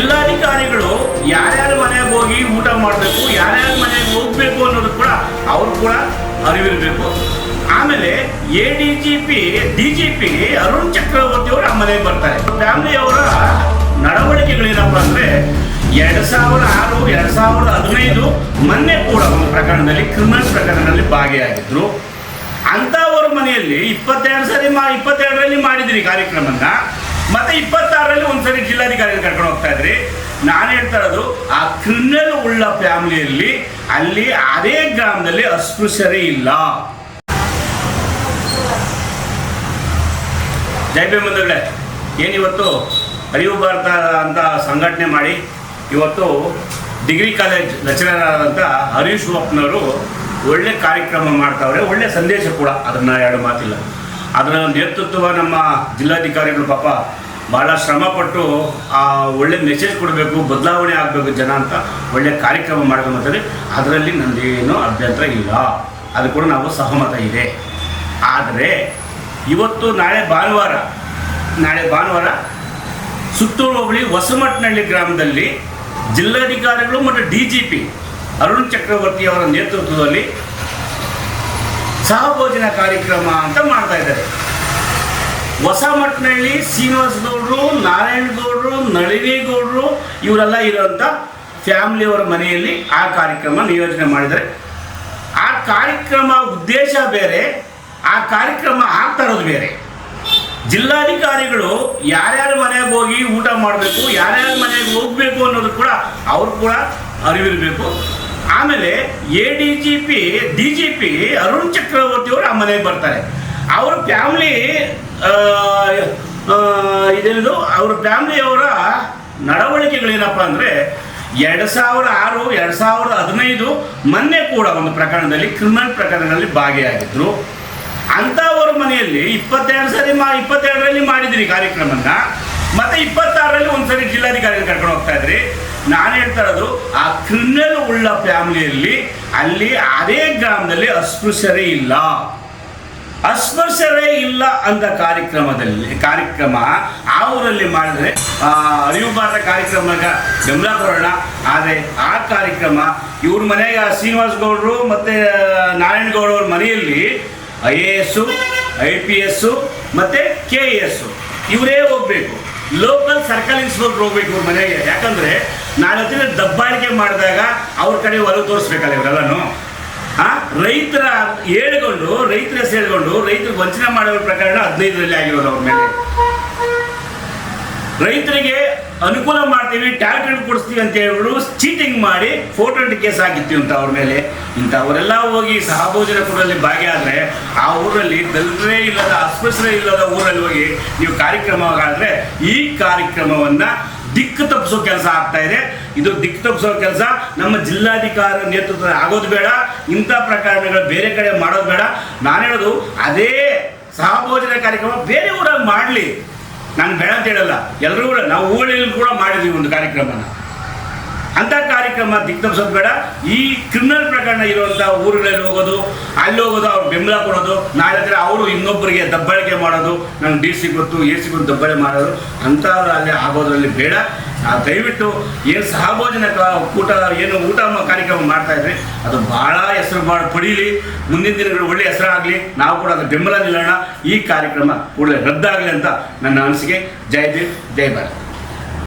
ಜಿಲ್ಲಾಧಿಕಾರಿಗಳು ಯಾರ್ಯಾರ ಮನೆಗೆ ಹೋಗಿ ಊಟ ಮಾಡಬೇಕು, ಯಾರ್ಯಾರ ಮನೆಗೆ ಹೋಗ್ಬೇಕು ಅನ್ನೋದು ಕೂಡ ಅವ್ರು ಕೂಡ ಅರಿವಿರಬೇಕು. ಆಮೇಲೆ ADGP DGP ಅರುಣ್ ಚಕ್ರವರ್ತಿ ಅವರು ಆ ಮನೆಗೆ ಬರ್ತಾರೆ. ಫ್ಯಾಮಿಲಿಯವರ ನಡವಳಿಕೆಗಳೇನಪ್ಪ ಅಂದರೆ 2006 2015 ಮೊನ್ನೆ ಕೂಡ ಒಂದು ಪ್ರಕರಣದಲ್ಲಿ ಕ್ರಿಮಿನಲ್ ಪ್ರಕರಣದಲ್ಲಿ ಭಾಗಿಯಾಗಿದ್ರು. ಅಂಥವ್ರ ಮನೆಯಲ್ಲಿ 22ರಲ್ಲಿ ಮಾಡಿದ್ರಿ ಕಾರ್ಯಕ್ರಮನ, ಮತ್ತೆ 26ರಲ್ಲಿ ಒಂದ್ಸರಿ ಜಿಲ್ಲಾಧಿಕಾರಿಗಳು ಕರ್ಕೊಂಡು ಹೋಗ್ತಾ ಇದ್ರಿ. ನಾನು ಹೇಳ್ತಾ ಇರೋದು ಆ ಕ್ರಿಮಿನಲ್ ಉಳ್ಳ ಫ್ಯಾಮಿಲಿಯಲ್ಲಿ ಅಲ್ಲಿ ಅದೇ ಗ್ರಾಮದಲ್ಲಿ ಅಸ್ಪೃಶ್ಯರೇ ಇಲ್ಲ. ಜೈ ಭೀಮ್ ಬಂಧುಗಳೇ, ಏನಿವತ್ತು ಅರಿವು ಭಾರತ ಅಂತ ಸಂಘಟನೆ ಮಾಡಿ ಇವತ್ತು ಡಿಗ್ರಿ ಕಾಲೇಜ್ ಲೆಕ್ಚರರ್ ಆದಂಥ ಹರೀಶ್ ಶಿವಪ್ಪನವರು ಒಳ್ಳೆ ಕಾರ್ಯಕ್ರಮ ಮಾಡ್ತಾವ್ರೆ, ಒಳ್ಳೆ ಸಂದೇಶ ಕೂಡ, ಅದನ್ನ ಎರಡು ಮಾತಿಲ್ಲ. ಅದರ ನೇತೃತ್ವ ನಮ್ಮ ಜಿಲ್ಲಾಧಿಕಾರಿಗಳು ಪಾಪ ಭಾಳ ಶ್ರಮಪಟ್ಟು ಆ ಒಳ್ಳೆ ಮೆಸೇಜ್ ಕೊಡಬೇಕು, ಬದಲಾವಣೆ ಆಗಬೇಕು ಜನ ಅಂತ ಒಳ್ಳೆ ಕಾರ್ಯಕ್ರಮ ಮಾಡಬೇಕು ಅಂತಂದರೆ ಅದರಲ್ಲಿ ನಂದೇನೂ ಅಭ್ಯಂತರ ಇಲ್ಲ, ಅದು ಕೂಡ ನಾವು ಸಹಮತ ಇದೆ. ಆದರೆ ಇವತ್ತು ನಾಳೆ ಭಾನುವಾರ ಸುತ್ತೂರು ಹೋಬಳಿ ಹೊಸಮಟ್ನಹಳ್ಳಿ ಗ್ರಾಮದಲ್ಲಿ ಜಿಲ್ಲಾಧಿಕಾರಿಗಳು ಮತ್ತು DGP ಅರುಣ್ ಚಕ್ರವರ್ತಿ ಅವರ ನೇತೃತ್ವದಲ್ಲಿ ಸಹಭೋಜನ ಕಾರ್ಯಕ್ರಮ ಅಂತ ಮಾಡ್ತಾ ಇದ್ದಾರೆ. ಹೊಸಮಟ್ನಹಳ್ಳಿ ಶ್ರೀನಿವಾಸ ಗೌಡರು, ನಾರಾಯಣ ಗೌಡರು, ನಳಿನಿಗೌಡರು ಇವರೆಲ್ಲ ಇರೋಂಥ ಫ್ಯಾಮಿಲಿಯವರ ಮನೆಯಲ್ಲಿ ಆ ಕಾರ್ಯಕ್ರಮ ನಿಯೋಜನೆ ಮಾಡಿದ್ದಾರೆ. ಆ ಕಾರ್ಯಕ್ರಮ ಉದ್ದೇಶ ಬೇರೆ, ಆ ಕಾರ್ಯಕ್ರಮ ಆಗ್ತಾ ಇರೋದು ಬೇರೆ. ಜಿಲ್ಲಾಧಿಕಾರಿಗಳು ಯಾರ್ಯಾರ ಮನೆಗೆ ಹೋಗಿ ಊಟ ಮಾಡಬೇಕು, ಯಾರ್ಯಾರ ಮನೆಗೆ ಹೋಗಬೇಕು ಅನ್ನೋದು ಕೂಡ ಅವ್ರು ಕೂಡ ಅರಿವಿರಬೇಕು. ಆಮೇಲೆ ADGP DGP ಅರುಣ್ ಚಕ್ರವರ್ತಿ ಅವರು ಆ ಮನೆಗೆ ಬರ್ತಾರೆ. ಅವ್ರ ಫ್ಯಾಮಿಲಿ ಇದೇನಿದು ಅವ್ರ ಫ್ಯಾಮಿಲಿಯವರ ನಡವಳಿಕೆಗಳೇನಪ್ಪ ಅಂದರೆ 2006 2015 ಮೊನ್ನೆ ಕೂಡ ಒಂದು ಪ್ರಕರಣದಲ್ಲಿ ಕ್ರಿಮಿನಲ್ ಪ್ರಕರಣದಲ್ಲಿ ಭಾಗಿಯಾಗಿದ್ರು. ಅಂಥವ್ರ ಮನೆಯಲ್ಲಿ 22ರಲ್ಲಿ ಮಾಡಿದ್ರಿ ಕಾರ್ಯಕ್ರಮನ, ಮತ್ತೆ 26ರಲ್ಲಿ ಒಂದ್ಸರಿ ಜಿಲ್ಲಾಧಿಕಾರಿಗಳು ಕರ್ಕೊಂಡು ಹೋಗ್ತಾ ಇದ್ರಿ. ನಾನು ಹೇಳ್ತಾ ಇರೋದು ಆ ಕ್ರಿಮಿನಲ್ ಉಳ್ಳ ಫ್ಯಾಮಿಲಿಯಲ್ಲಿ ಅಲ್ಲಿ ಅದೇ ಗ್ರಾಮದಲ್ಲಿ ಅಸ್ಪೃಶ್ಯರೇ ಇಲ್ಲ ಅಂತ ಕಾರ್ಯಕ್ರಮ ಆ ಊರಲ್ಲಿ ಮಾಡಿದ್ರೆ ಅರಿವು ಭಾರತ ಕಾರ್ಯಕ್ರಮಕ್ಕೆ ಬೆಂಬಲ ಕೊಡೋಣ. ಆದರೆ ಆ ಕಾರ್ಯಕ್ರಮ ಇವ್ರ ಮನೆಗೆ ಶ್ರೀನಿವಾಸ ಗೌಡರು ಮತ್ತು ನಾರಾಯಣ ಗೌಡವ್ರ ಮನೆಯಲ್ಲಿ IAS IPS ಮತ್ತು KAS ಇವರೇ ಹೋಗ್ಬೇಕು, ಲೋಕಲ್ ಸರ್ಕಲ್ ಇನ್ಸ್ಪೆಕ್ಟರ್ ಹೋಗ್ಬೇಕು ಇವ್ರ ಮನೆಗೆ. ಯಾಕಂದರೆ ನಾಳೆ ಹೊತ್ತಿನ ದಬ್ಬಾಳಿಕೆ ಮಾಡಿದಾಗ ಅವ್ರ ಕಡೆ ಒಲವು ತೋರಿಸ್ಬೇಕಲ್ಲ ಇವರೆಲ್ಲನೂ. ರೈತರ ಹೆಸರು ಹೇಳ್ಕೊಂಡು ರೈತರಿಗೆ ವಂಚನೆ ಮಾಡೋ ಪ್ರಕರಣ 15ರಲ್ಲಿ ಆಗಿರೋದು ಅವ್ರ ಮೇಲೆ. ರೈತರಿಗೆ ಅನುಕೂಲ ಮಾಡ್ತೀವಿ, ಟ್ಯಾಕ್ಟರ್ ಕೊಡಿಸ್ತೀವಿ ಅಂತ ಹೇಳ್ಬಿಟ್ಟು ಚೀಟಿಂಗ್ ಮಾಡಿ ಫೋಟೋ ಕೇಸ್ ಹಾಕಿರ್ತೀವಿ ಅಂತ ಅವ್ರ ಮೇಲೆ. ಇಂಥವರೆಲ್ಲ ಹೋಗಿ ಸಹಭೋಜನ ಕೂಡಲ್ಲಿ ಭಾಗಿಯಾದರೆ ಆ ಊರಲ್ಲಿ ದಲಿತರೇ ಇಲ್ಲದ, ಅಸ್ಪೃಶ್ಯರೇ ಇಲ್ಲದ ಊರಲ್ಲಿ ಹೋಗಿ ನೀವು ಕಾರ್ಯಕ್ರಮವಾದರೆ ಈ ಕಾರ್ಯಕ್ರಮವನ್ನು ದಿಕ್ಕು ತಪ್ಪಿಸೋ ಕೆಲಸ ಆಗ್ತಾ ಇದೆ. ಇದು ದಿಕ್ಕು ತಪ್ಪಿಸೋ ಕೆಲಸ ನಮ್ಮ ಜಿಲ್ಲಾಧಿಕಾರಿ ನೇತೃತ್ವದಲ್ಲಿ ಆಗೋದು ಬೇಡ. ಇಂಥ ಪ್ರಕರಣಗಳು ಬೇರೆ ಕಡೆ ಮಾಡೋದು ಬೇಡ. ನಾನು ಹೇಳೋದು ಅದೇ ಸಹಭೋಜನ ಕಾರ್ಯಕ್ರಮ ಬೇರೆ ಊರಾಗಿ ಮಾಡಲಿ, ನಾನು ಬೇಡ ಅಂತ ಹೇಳಲ್ಲ. ಎಲ್ಲರೂ ಕೂಡ ನಾವು ಊರಲ್ಲಿ ಕೂಡ ಮಾಡಿದ್ವಿ ಒಂದು ಕಾರ್ಯಕ್ರಮನ. ಅಂಥ ಕಾರ್ಯಕ್ರಮ ದಿಕ್ಕು ತಪ್ಪಿಸೋದು ಬೇಡ. ಈ ಕ್ರಿಮಿನಲ್ ಪ್ರಕರಣ ಇರುವಂಥ ಊರುಗಳಲ್ಲಿ ಹೋಗೋದು, ಅಲ್ಲಿ ಹೋಗೋದು, ಅವ್ರು ಬೆಂಬಲ ಕೊಡೋದು, ನಾಳೆ ಅವರು ಇನ್ನೊಬ್ಬರಿಗೆ ದಬ್ಬಾಳಿಕೆ ಮಾಡೋದು, ನಂಗೆ DC ಗೊತ್ತು AC ಗೊತ್ತು ದಬ್ಬಾಳಿಕೆ ಮಾಡೋದು, ಅಂಥವ್ರು ಅಲ್ಲಿ ಆಗೋದ್ರಲ್ಲಿ ಬೇಡ. ದಯವಿಟ್ಟು ಏನು ಸಹಭೋಜನ ಊಟ ಕಾರ್ಯಕ್ರಮ ಮಾಡ್ತಾ ಇದ್ರಿ ಅದು ಭಾಳ ಹೆಸರು ಪಡೀಲಿ, ಮುಂದಿನ ದಿನಗಳು ಒಳ್ಳೆ ಹೆಸರಾಗಲಿ, ನಾವು ಕೂಡ ಅದು ಬೆಂಬಲ ನಿಲ್ಲೋಣ. ಈ ಕಾರ್ಯಕ್ರಮ ಕೂಡಲೇ ರದ್ದಾಗಲಿ ಅಂತ ನನ್ನ ಅನಿಸಿಕೆ. ಜೈ ಭೀಮ್, ಜೈ ಭಾರತ್.